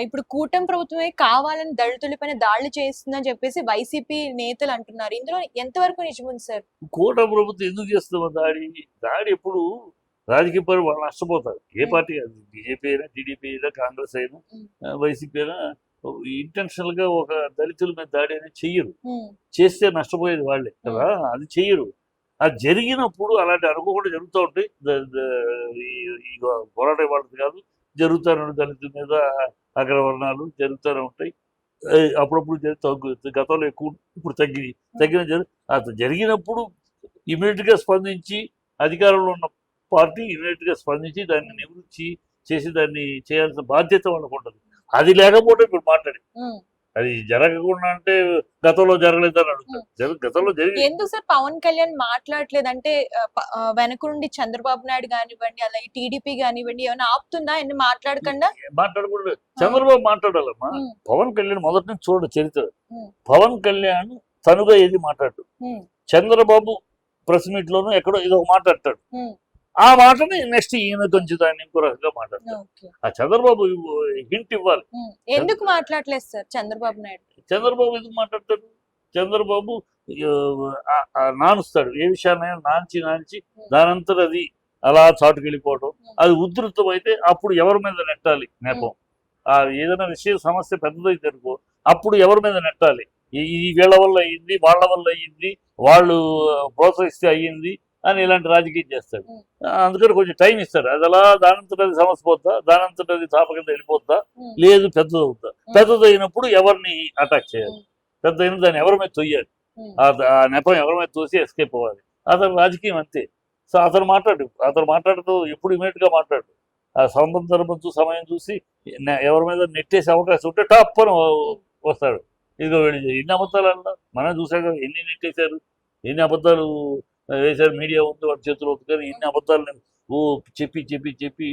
ఇప్పుడు కూటమి ప్రభుత్వమే కావాలని దళితులపైన దాడులు చేస్తుందని చెప్పేసి వైసీపీ నేతలు అంటున్నారు. ఇందులో ఎంతవరకు నిజముంది సార్? కూటమి ప్రభుత్వం ఎందుకు చేస్తామో దాడి ఎప్పుడు రాజకీయ పరులు వాళ్ళు నష్టపోతారు. ఏ పార్టీ కాదు, బీజేపీ అయినా, టీడీపీ అయినా, కాంగ్రెస్ అయినా, వైసీపీ అయినా ఇంటెన్షనల్ గా ఒక దళితుల మీద దాడి అనేది చెయ్యరు. చేస్తే నష్టపోయేది వాళ్ళే కదా, అది చెయ్యరు. అది జరిగినప్పుడు అలాంటి అనుకోకుండా జరుగుతూ ఉంటాయి. ఈ పోరాట వాళ్ళది కాదు, జరుగుతూనే దళితుల మీద అగ్రవర్ణాలు జరుగుతూనే ఉంటాయి. అప్పుడప్పుడు తగ్గుతుంది. గతంలో ఎక్కువ, ఇప్పుడు తగ్గిన జరిగినప్పుడు ఇమీడియట్ గా స్పందించి అధికారంలో ఉన్న పార్టీ ఇమీడియట్ గా స్పందించి దాన్ని నివృత్తి చేసి దాన్ని చేయాల్సిన బాధ్యత వాళ్ళకు ఉంటుంది. అది లేకపోతే ఇప్పుడు మాట్లాడి అది జరగకుండా అంటే గతంలో జరగలేదని అడుగుతారు. గతంలో జరిగింది. ఎందుకు సార్ పవన్ కళ్యాణ్ మాట్లాడలేదు అంటే వెనక నుండి చంద్రబాబు నాయుడు కానివ్వండి, అలాగే టీడీపీ కానివ్వండి, ఏమైనా ఆపుతుందా ఎన్ని మాట్లాడకుండా? మాట్లాడకూడదు. చంద్రబాబు మాట్లాడాలమ్మా. పవన్ కళ్యాణ్ మొదటి నుంచి చూడండి చరిత్ర. పవన్ కళ్యాణ్ తనుగా ఏది మాట్లాడు. చంద్రబాబు ప్రెస్ మీట్ లోనూ ఎక్కడో ఏదో మాట్లాడతాడు. ఆ మాటని నెక్స్ట్ ఈయన కొంచెం దాన్ని ఇంకో రకంగా మాట్లాడతారు. ఆ చంద్రబాబు హింట్ ఇవ్వాలి. ఎందుకు మాట్లాడలేదు సార్ చంద్రబాబు నాయుడు? చంద్రబాబు ఎందుకు మాట్లాడతాడు? చంద్రబాబు నానుస్తాడు. ఏ విషయాన్ని నాంచి దానంతరం అది అలా చాటుకు వెళ్ళిపోవడం, అది ఉధృతం అయితే అప్పుడు ఎవరి మీద నెట్టాలి నెపం. ఏదైనా విషయ సమస్య పెద్దదైతే అనుకో, అప్పుడు ఎవరి మీద నెట్టాలి. ఈ వీళ్ళ వల్ల అయ్యింది, వాళ్ళ వల్ల అయ్యింది, వాళ్ళు ప్రోత్సహిస్తే అయ్యింది అని ఇలాంటి రాజకీయం చేస్తాడు. అందుకని కొంచెం టైం ఇస్తాడు. అది అలా దానంతట అది సమస్య పోద్దా, దానంతట అది తాప కింద వెళ్ళిపోద్దా, లేదు పెద్దదవుద్దా. పెద్దదైనప్పుడు ఎవరిని అటాక్ చేయాలి, పెద్దదైన దాన్ని ఎవరి మీద తొయ్యాలి, ఆ నెపం ఎవరి మీద తోసి ఎస్కేప్ అవ్వాలి. అతను రాజకీయం అంతే. సో అతను మాట్లాడుతూ ఎప్పుడు ఇమీడియట్ గా మాట్లాడు. ఆ సందర్భం సమయం చూసి ఎవరి మీద నెట్టేసే అవకాశం ఉంటే టాప్ అని వస్తాడు. ఇదిగో వెళ్ళి ఎన్ని అబద్ధాలు అన్నా మనం చూసాక ఎన్ని నెట్టేశారు, ఎన్ని అబద్ధాలు వేసారు. మీడియా ఉంది వాడి చేతిలో ఉంది, కానీ ఎన్ని అబద్ధాలు చెప్పి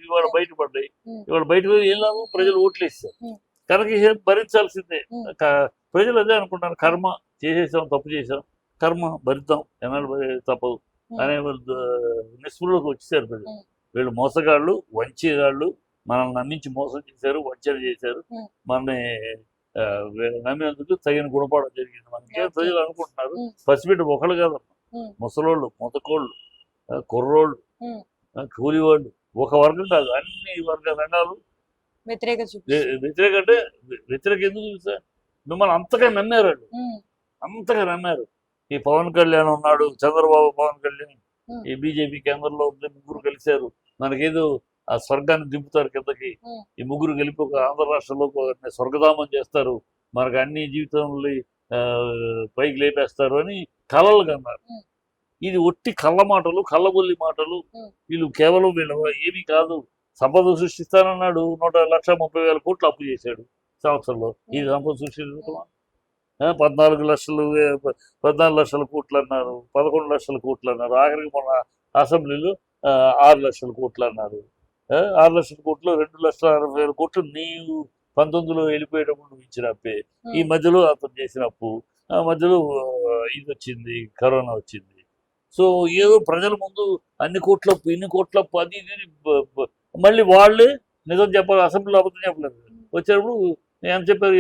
ఇవాళ బయటపడ్డాయి. ఇవాళ బయటకు ఏం లాభం? ప్రజలు ఓట్లు వేస్తారు కనుక భరించాల్సిందే. ప్రజలు అదే అనుకుంటారు, కర్మ చేసేసాం, తప్పు చేసాం, కర్మ భరిద్దాం, ఎన్నాళ్ళు తప్పదు అనే నిస్పృహలోకి వచ్చేసారు ప్రజలు. వీళ్ళు మోసగాళ్ళు, వంచేగాళ్ళు, మనల్ని నమ్మించి మోసం చేశారు, వంచన చేశారు. మనని నమ్మినందుకు తగిన గుణపాఠం జరిగింది మనకి ప్రజలు అనుకుంటున్నారు. పసిబిడ్డ ఒకళ్ళు కాదమ్మా, ముసలోళ్ళు, ముతకోళ్ళు, కుర్రోళ్ళు, కూలివాళ్ళు, ఒక వర్గం కాదు, అన్ని వర్గ రంగాలు వ్యతిరేక అంటే వ్యతిరేక ఎందుకు చూసా, మిమ్మల్ని అంతగా నమ్మారు. అంతగా నమ్మారు. ఈ పవన్ కళ్యాణ్ ఉన్నాడు, చంద్రబాబు, పవన్ కళ్యాణ్, ఈ బీజేపీ కేంద్రంలో ఉంది, ముగ్గురు కలిశారు, మనకేదో ఆ స్వర్గాన్ని దింపుతారు కిందకి. ఈ ముగ్గురు కలిపి ఒక ఆంధ్ర రాష్ట్రంలో స్వర్గధామం చేస్తారు, మనకు అన్ని జీవితంలో పైకి లేపేస్తారు అని కలలు కన్నారు. ఇది ఒట్టి కళ్ళ మాటలు, కళ్ళబొల్లి మాటలు. వీళ్ళు కేవలం వీళ్ళు ఏమీ కాదు, సంపద సృష్టిస్తానన్నాడు. 1,30,000 కోట్లు అప్పు చేశాడు సంవత్సరంలో. ఇది సంపద సృష్టించమా? 14 లక్షల కోట్లు అన్నారు, 11 లక్షల కోట్లు అన్నారు, ఆఖరికి మన అసెంబ్లీలో 6 లక్షల కోట్లు అన్నారు. 6 లక్షల కోట్లు, 2,60,000 కోట్లు నీవు 19లో వెళ్ళిపోయేటప్పుడు నువ్వు ఇచ్చిన అప్పే. ఈ మధ్యలో అతను చేసిన అప్పు, మధ్యలో ఇది వచ్చింది, కరోనా వచ్చింది. సో ఏదో ప్రజల ముందు అన్ని కోట్ల అప్పు, ఇన్ని కోట్ల అప్పు, అది ఇది మళ్ళీ వాళ్ళే నిజం చెప్పాలి. అసెంబ్లీలో అబద్ధం చెప్పలేదు. వచ్చేటప్పుడు ఏం చెప్పారు,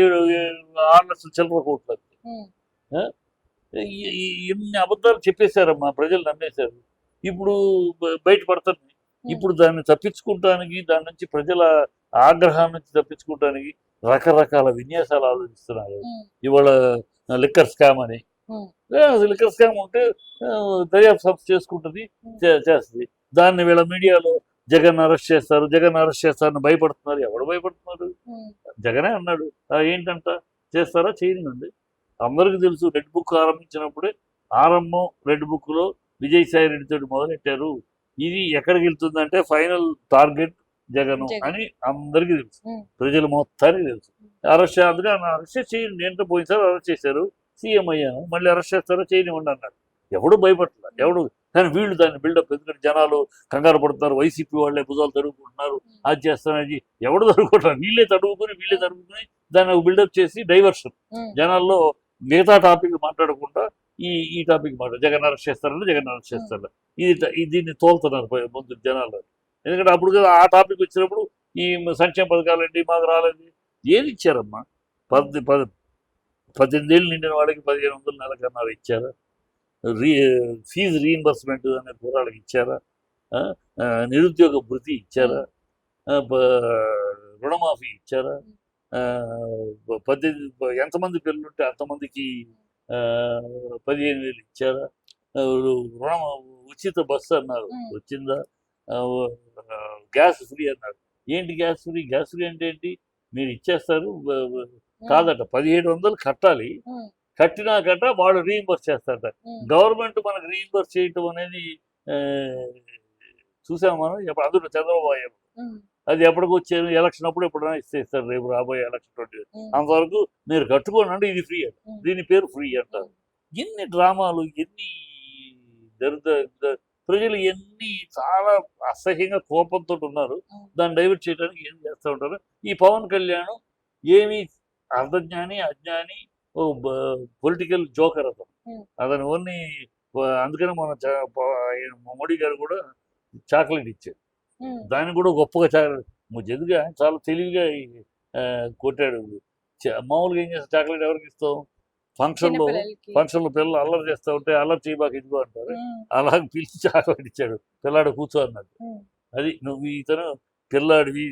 6 లక్షల చిల్లర కోట్లు. ఎన్ని అబద్ధాలు చెప్పేశారమ్మా, ప్రజలు నమ్మేశారు. ఇప్పుడు బయటపడతారు. ఇప్పుడు దాన్ని తప్పించుకుంటానికి, దాని నుంచి ప్రజల ఆగ్రహాన్ని నుంచి తప్పించుకుంటానికి రకరకాల విన్యాసాలు ఆలోచిస్తున్నారు. ఇవాళ లిక్కర్ స్కామ్ అని, లిక్కర్ స్కామ్ ఉంటే దర్యాప్తు సంస్థ చేసుకుంటుంది, చేస్తుంది. దాన్ని వీళ్ళ మీడియాలో జగన్ అరెస్ట్ చేస్తారని భయపడుతున్నారు. ఎవడు భయపడుతున్నారు? జగనే అన్నాడు. ఏంటంట, చేస్తారా? చేయనివ్వండి. అందరికీ తెలుసు, రెడ్ బుక్ ఆరంభించినప్పుడే ఆరంభం రెడ్ బుక్ లో విజయసాయి రెడ్డితో మొదలెట్టారు. ఇది ఎక్కడికి వెళ్తుందంటే ఫైనల్ టార్గెట్ జగన్ అని అందరికీ తెలుసు, ప్రజలు మొత్తానికి తెలుసు. అరెస్ట్ చేయండి అంటే పోయినసారి అరెస్ట్ చేశారు, సీఎం అయ్యాను, మళ్ళీ అరెస్ట్ చేస్తారో చేయనివ్వండి అన్నాడు. ఎవడు భయపడలేదు, ఎవడు. కానీ వీళ్ళు దాన్ని బిల్డప్, ఎందుకంటే జనాలు కంగారు పడుతున్నారు, వైసీపీ వాళ్ళే భుజాలు తడుగుకుంటున్నారు, అది చేస్తానని. ఎవడు తడుగుకుంటారు? వీళ్ళే తడుగుకుని దాన్ని బిల్డప్ చేసి డైవర్షన్, జనాల్లో మిగతా టాపిక్ మాట్లాడకుండా ఈ టాపిక్ జగన్ అరెస్ట్ చేస్తారు. దీన్ని తోలుతున్నారు ముందు జనాలు. ఎందుకంటే అప్పుడు కదా ఆ టాపిక్ వచ్చినప్పుడు ఈ సంక్షేమ పథకాలండి మాకు రాలేదు. ఏది ఇచ్చారమ్మా? 18 ఏళ్ళు నిండిన వాళ్ళకి 1500 నెలకన్నారు ఇచ్చారా? రీ ఫీజు రీఇంబర్స్మెంట్ అనే కుర్రాళ్ళకి ఇచ్చారా? ఆ? నిరుద్యోగ భృతి ఇచ్చారా? రుణమాఫీ ఇచ్చారా? 18 ఎంతమంది పిల్లలుంటే అంతమందికి 15,000 ఇచ్చారా? రుణ ఉచిత బస్సు అన్నారు, వచ్చిందా? గ్యాస్ ఫ్రీ అన్నారు. ఏంటి గ్యాస్ ఫ్రీ? గ్యాస్ ఫ్రీ అంటే ఏంటి? మీరు ఇచ్చేస్తారు, కాదట 1700 కట్టాలి, కట్టినా కట్ట వాళ్ళు రీఇంబర్స్ చేస్తారట. గవర్నమెంట్ మనకు రీఇంబర్స్ చేయటం అనేది చూసాం మనం. ఇప్పుడు అందులో చంద్రబాబు అది ఎప్పటికి వచ్చేది? ఎలక్షన్ అప్పుడు ఎప్పుడైనా ఇస్తారు, రేపు రాబోయే ఎలక్షన్ 20. అంతవరకు మీరు కట్టుకోండి అంటే ఇది ఫ్రీ అంట, దీని పేరు ఫ్రీ అంటారు. ఎన్ని డ్రామాలు, ఎన్ని ప్రజలు ఎన్ని చాలా అసహ్యంగా కోపంతో ఉన్నారు. దాన్ని డైవర్ట్ చేయడానికి ఏం చేస్తూ ఉంటారు. ఈ పవన్ కళ్యాణ్ ఏమి అర్ధజ్ఞాని, అజ్ఞాని, ఓ పొలిటికల్ జోకర్ అతను ఓన్లీ. అందుకని మన మోడీ గారు కూడా చాక్లెట్ ఇచ్చాడు, దాన్ని కూడా గొప్పగా జదుగా చాలా తెలివిగా కొట్టాడు. మామూలుగా ఏం చేస్తాడు? చాక్లెట్ ఎవరికి ఇస్తాం? ఫంక్షన్లో పిల్లలు అల్లరి చేస్తూ ఉంటే అల్లరి చేయబాక ఇదిగో అంటారు, అలా పిలిచి చాక్లెట్ ఇచ్చాడు. పిల్లాడు కూర్చో అన్నాడు. అది నువ్వు ఇతను పిల్లాడివి,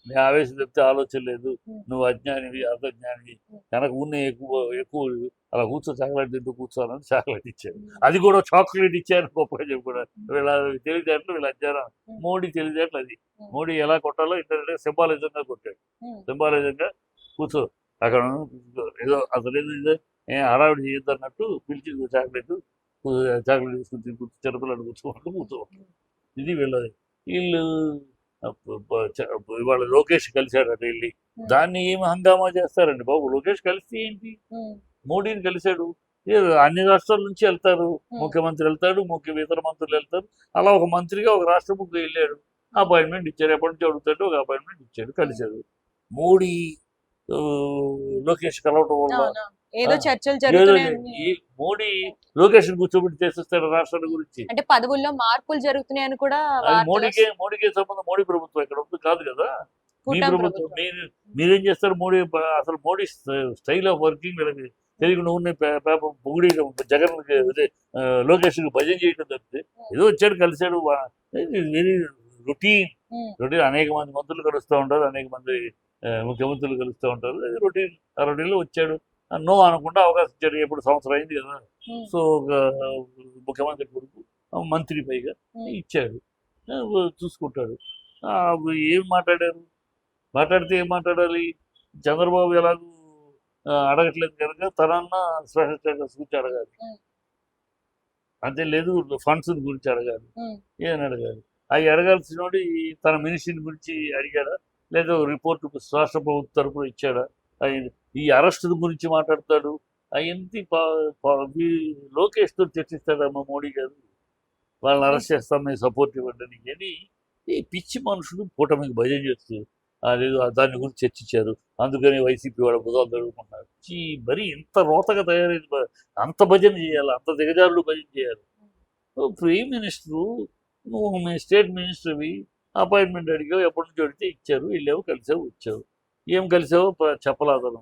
నీ ఆవేశం చెప్తే ఆలోచన లేదు, నువ్వు అజ్ఞానివి, అర్ధజ్ఞానివి, కనుక ఉన్న ఎక్కువ అలా కూర్చో, చాక్లెట్ తింటూ కూర్చోవాలని చాక్లెట్ ఇచ్చాడు. అది కూడా చాక్లెట్ ఇచ్చారు గొప్పగా చెప్పుకున్నారు. వీళ్ళ తెలివితేటలు, వీళ్ళ అజ్ఞానం. మోడీ తెలివితేటలు అది. మోడీ ఎలా కొట్టాలో ఇంటర్నెట్ సింబాలిజంగా కొట్టాడు. సింబాలిజంగా కూర్చో అక్కడ ఏదో అసలు ఏదో హడావిడి చేయొద్దు అన్నట్టు పిలిచి చాక్లెట్ తీసుకుని చిన్నపిల్లలు కూర్చో. ఇది వీళ్ళది. వీళ్ళు ఇవాళ లోకేష్ కలిశాడట వెళ్ళి, దాన్ని ఏమి హంగామా చేస్తారండి బాబు? లోకేష్ కలిసి ఏంటి? మోడీని కలిశాడు. అన్ని రాష్ట్రాల నుంచి వెళ్తారు, ముఖ్యమంత్రి వెళ్తాడు, ఇతర మంత్రులు వెళ్తారు. అలా ఒక మంత్రిగా ఒక రాష్ట్ర ముఖ్య వెళ్ళాడు, అపాయింట్మెంట్ ఇచ్చారు. ఎప్పటి నుంచి అడుగుతాడు, ఒక అపాయింట్మెంట్ ఇచ్చాడు, కలిశాడు. మోడీ లోకేష్ కలవటం వల్ల ఏదో చర్చలు జరుగుతున్నాయి. మోడీ లోకేష్ కూర్చోబెట్టి చేసేస్తాడు రాష్ట్రాల గురించి. అంటే పదవుల్లో మార్పులు జరుగుతున్నాయని కూడా మోడీకే సంబంధం. మోడీ ప్రభుత్వం ఇక్కడ ఉంది కాదు కదా. మీ ప్రభుత్వం మీరేం చేస్తారు? అసలు మోడీ స్టైల్ ఆఫ్ వర్కింగ్ తెలియకుండా ఉన్న పేపర్ పొగిడి జగన్ లోకేష్ భజన చేయడం తప్పితే ఏదో వచ్చాడు, కలిశాడు. Very routine. అనేక మంది మంత్రులు కలుస్తూ ఉంటారు, అనేక మంది ముఖ్యమంత్రులు కలుస్తూ ఉంటారు. రొటీన్. ఆ రొటీన్లో వచ్చాడు, నో అనకుండా అవకాశం ఇచ్చాడు. ఎప్పుడు సంవత్సరం అయింది కదా. సో ముఖ్యమంత్రి కొడుకు మంత్రి పైగా ఇచ్చాడు, చూసుకుంటాడు. ఏం మాట్లాడారు? మాట్లాడితే ఏం మాట్లాడాలి? చంద్రబాబు ఎలాగూ అడగట్లేదు కనుక తనన్నా స్పెషల్ స్టేటస్ గురించి అడగాలి, అంతే. లేదు ఫండ్స్ గురించి అడగాలి, ఏమని అడగాలి? అవి అడగాల్సిన వాడు తన మినిస్ట్రీ గురించి అడిగాడా, లేదా రిపోర్ట్ రాష్ట్ర ప్రభుత్వం తరపున ఇచ్చాడా? ఈ అరెస్టుల గురించి మాట్లాడతాడు. అవన్నీ లోకేష్తో చర్చిస్తాడమ్మా మోడీ గారు. వాళ్ళని అరెస్ట్ చేస్తాం, మేము సపోర్ట్ ఇవ్వండి అని ఈ పిచ్చి మనుషులు కూటమికి భజన చేస్తూ లేదు దాని గురించి చర్చించారు, అందుకని వైసీపీ వాళ్ళ బుధాలు జరుగుతున్నారు. మరి ఇంత రోతగా తయారైంది. అంత భజన చేయాలి, అంత దిగజారులు భజన చేయాలి. ప్రైమ్ మినిస్టరు, నువ్వు మీ స్టేట్ మినిస్టర్వి, అపాయింట్మెంట్ అడిగావు, ఎప్పటి నుంచి అడిగితే ఇచ్చారు, వెళ్ళావు, కలిసావు, వచ్చావు. ఏం కలిసావు చెప్పలా అతను.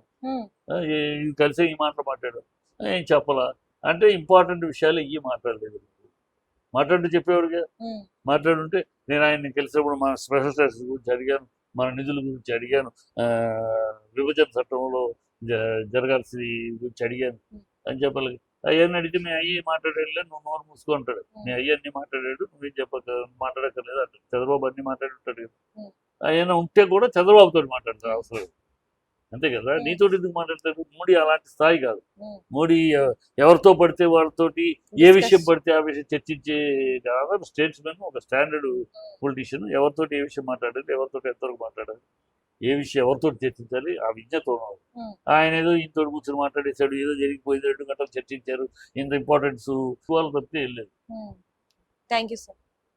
కలిసే ఈ మాటలు మాట్లాడు, ఏం చెప్పలా అంటే ఇంపార్టెంట్ విషయాలు ఇవి మాట్లాడలేదు. మాట్లాడుతూ చెప్పేవాడుగా. మాట్లాడుంటే నేను ఆయన్ని కలిసినప్పుడు మన స్పెషల్ స్టేటస్ గురించి అడిగాను, మన నిధుల గురించి అడిగాను, విభజన చట్టంలో జరగాల్సిన గురించి అడిగాను అని చెప్పాలి. అయ్యని అడిగితే మేము అయ్యి మాట్లాడేది, నువ్వు నోరు మూసుకుంటాడు. నీ అయ్యన్ని మాట్లాడాడు, నువ్వేం మాట్లాడక్కర్లేదు అంటాడు. చంద్రబాబు అన్ని మాట్లాడి ఉంటాడు కదా. ఆయన ఉంటే కూడా చంద్రబాబుతో మాట్లాడతాడు అవసరం, అంతే కదా. నీతోటి ఎందుకు మాట్లాడతాడు? మోడీ అలాంటి స్థాయి కాదు. మోడీ ఎవరితో పడితే వాళ్ళతోటి ఏ విషయం పడితే ఆ విషయం చర్చించే కాదు. స్టేట్స్మెన్, ఒక స్టాండర్డ్ పొలిటీషియన్. ఎవరితోటి ఏ విషయం మాట్లాడాలి, ఎవరితోటి ఎంతవరకు మాట్లాడాలి, ఏ విషయం ఎవరితో చర్చించాలి, ఆ విజ్ఞత ఆయన ఏదో ఇంతో కూర్చొని మాట్లాడేశాడు, ఏదో జరిగిపోయింది, 2 గంటలు చర్చించారు, ఇంత ఇంపార్టెన్స్ వాళ్ళు తప్పితే వెళ్ళలేదు. Thank you sir.